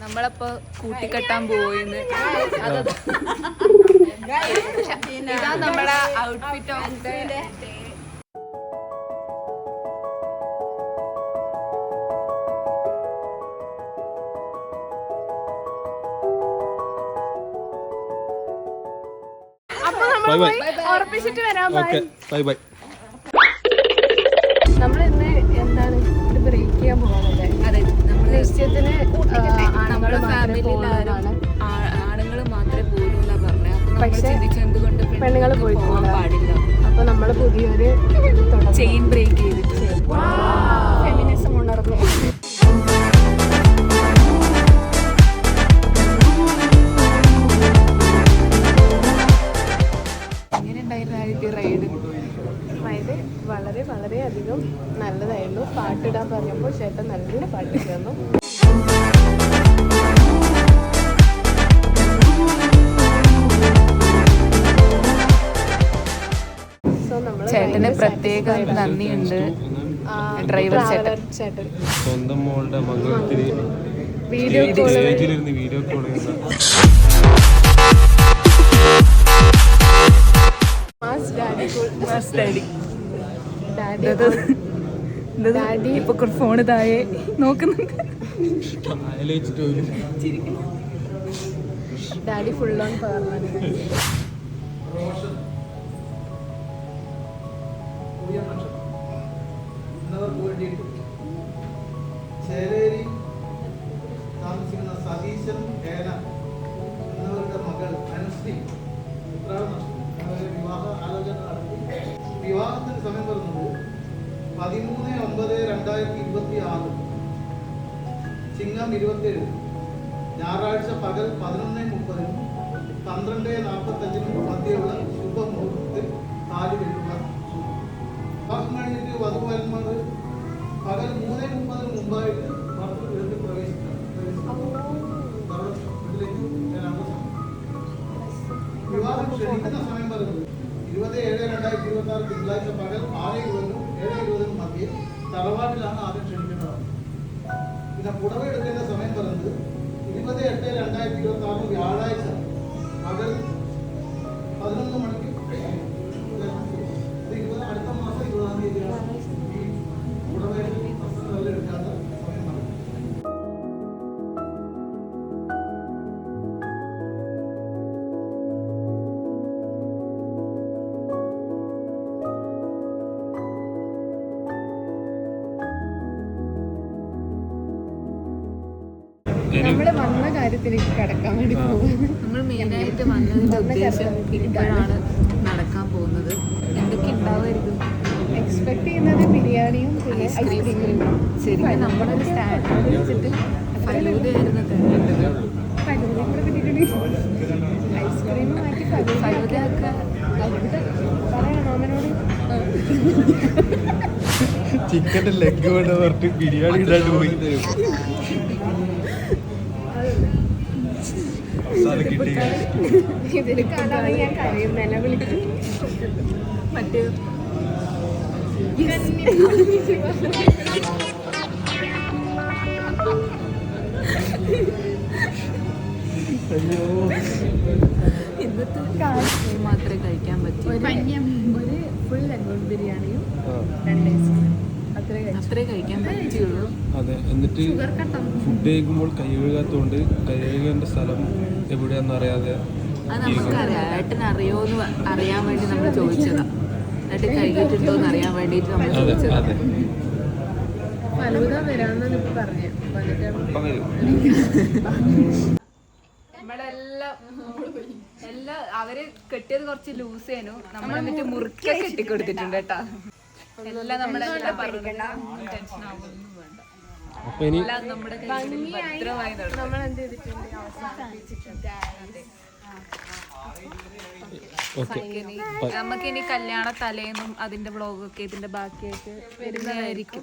നമ്മളപ്പോ കൂട്ടിക്കെട്ടാൻ പോയിന്ന്. ഇതാ നമ്മുടെ ഔട്ട്ഫിറ്റ് ഓഫ് ദ ഡേ. അപ്പൊ നമ്മൾ ഉറപ്പിച്ചിട്ട് വരാം. Bye bye. നമ്മൾ ഇന്ന് എന്താണ് ഒരു ബ്രേക്ക് ചെയ്യാൻ പോകാനല്ലേ? അതെ, നിശ്ചയത്തിന് നമ്മുടെ ഫാമിലിയിലാണ് ആണുങ്ങൾ മാത്രമേ പോരൂന്നാ പറഞ്ഞത്. പക്ഷെ എന്തുകൊണ്ട് പെണ്ണുങ്ങൾ പോയി പാടില്ല. അപ്പൊ നമ്മള് പുതിയൊരു ചെയിൻ ബ്രേക്ക് ചെയ്തിട്ട് ഫെമിനിസം ഉണർന്നു. റൈഡ് വളരെ വളരെ അധികം നല്ലതായിരുന്നു. പാട്ടിടാൻ പറഞ്ഞപ്പോൾ ചേട്ടൻ നല്ല പാട്ട് തന്നു. ചേട്ടന് പ്രത്യേകം നന്ദിയുണ്ട്. ഡ്രൈവർ ചേട്ടൻ സ്വന്തം മോളുടെ മംഗളത്തിന് വീഡിയോ കോൾ ഡാഡി ഇപ്പൊ ഫോണ് താഴെ നോക്കുന്നുണ്ട്. ഡാഡി ഫുൾ ഓൺ പറഞ്ഞു. ചേരേരി താമസിക്കുന്ന സതീശൻ ഹേന എന്നവരുടെ മകൾ അനുശ്രീ വിവാഹ ആലോചന നടത്തി. വിവാഹത്തിന് സമയം പറഞ്ഞത് 13/9/2026 ചിങ്ങം 27 ഞായറാഴ്ച പകൽ 11:30 12:45 മധ്യയുള്ള ശുഭമുഹൂർത്തത്തിൽ താലി കെട്ടുവാൻ. വിവാഹം കഴിഞ്ഞിട്ട് വധുവരന്മാർ പകൽ 3:30 മുമ്പായിട്ട് വീട്ടിൽ പ്രവേശിക്കണം. വിവാഹം ക്ഷണിക്കുന്ന സമയം പറയുന്നത് 20/7/2026 തിങ്കളാഴ്ച പകൽ 6:20 7:20 മധ്യേ തറവാട്ടിലാണ് ആദ്യം ക്ഷണിക്കേണ്ടത്. പിന്നെ പുടവ എടുക്കേണ്ട സമയം പറയുന്നത് 20/8/2026 വ്യാഴാഴ്ച പകൽ 11 മണിക്ക്. അടുത്ത മാസം 20-ാം തീയതിയാണ് ഈ പുടവയുടെ വസ്ത്രങ്ങൾ എടുക്കാത്ത സമയം പറയുന്നത്. നമ്മള് വന്ന കാര്യത്തിലേക്ക് കടക്കാൻ വേണ്ടി പോകും. നമ്മൾ മെയിനായിട്ട് വന്നതിന്റെ ഉദ്ദേശം ഇപ്പോഴാണ് നടക്കാൻ പോകുന്നത്. എന്തൊക്കെ ഉണ്ടാവുമായിരിക്കും? എക്സ്പെക്ട് ചെയ്യുന്നത് ബിരിയാണിയും പിന്നെ ഐസ്ക്രീമും. ശരിക്കും നമ്മളൊരു സ്റ്റാൻഡ് വെച്ചിട്ട് ഫലൂദയായിരുന്നു തരുന്നത്. ഐസ്ക്രീം മാറ്റി ഫലൂദയൊക്കെ പറയണോ അമ്മനോട്? ചിക്കൻ്റെ ലെഗ് വേണ്ട പറഞ്ഞിട്ട് ബിരിയാണി ഇടാണ്ട് പോയി തരും. ഇതിൽ കാണാതെ ഞാൻ കരയും. നില വിളിക്കും. മറ്റേ ഇന്നത്തെ കാലത്ത് മാത്രമേ കഴിക്കാൻ പറ്റൂ. ഒരു ഫുൾ ലെമൺ ബിരിയാണിയും 2 ഐസ്ക്രീം അത്രേ കഴിക്കാൻ പറ്റുള്ളൂ. അതെ, എന്നിട്ട് ഫുഡ് കഴിക്കുമ്പോൾ കൈ കഴുകാത്തതുകൊണ്ട് കൈ കഴുകേണ്ട സ്ഥലം എവിടെയാണെന്ന് അറിയാതെ. അത് നമുക്കറിയാം. ഏട്ടൻ അറിയോന്ന് അറിയാൻ വേണ്ടി നമ്മൾ ചോദിച്ചതാ. ഏട്ടൻ കഴുകിയിട്ടുണ്ടോ എന്ന് അറിയാൻ വേണ്ടിയിട്ട് നമ്മൾ ചോദിച്ചതാ. ഫലൂദ വരാമെന്നാണ് ഇപ്പൊ പറഞ്ഞത്. നമ്മളെല്ലാം അവര് കെട്ടിയത് കുറച്ച് ലൂസ് ആയിരുന്നു. നമ്മൾ എന്നിട്ട് മുറുക്കെ കെട്ടിക്കൊടുത്തിട്ടുണ്ട് കേട്ടാ. എല്ലാം നമ്മളെല്ലാം ടെൻഷൻ ആവുമൊന്നും വേണ്ട. എല്ലാം നമ്മുടെ ഭദ്രമായി നമ്മൾ എന്ത് ചെയ്തിട്ടുണ്ട് നമുക്കിനി കല്യാണ തലേന്നും അതിന്റെ വ്ളോഗൊക്കെ ഇതിന്റെ ബാക്കിയായിട്ട് വരുന്നതായിരിക്കും.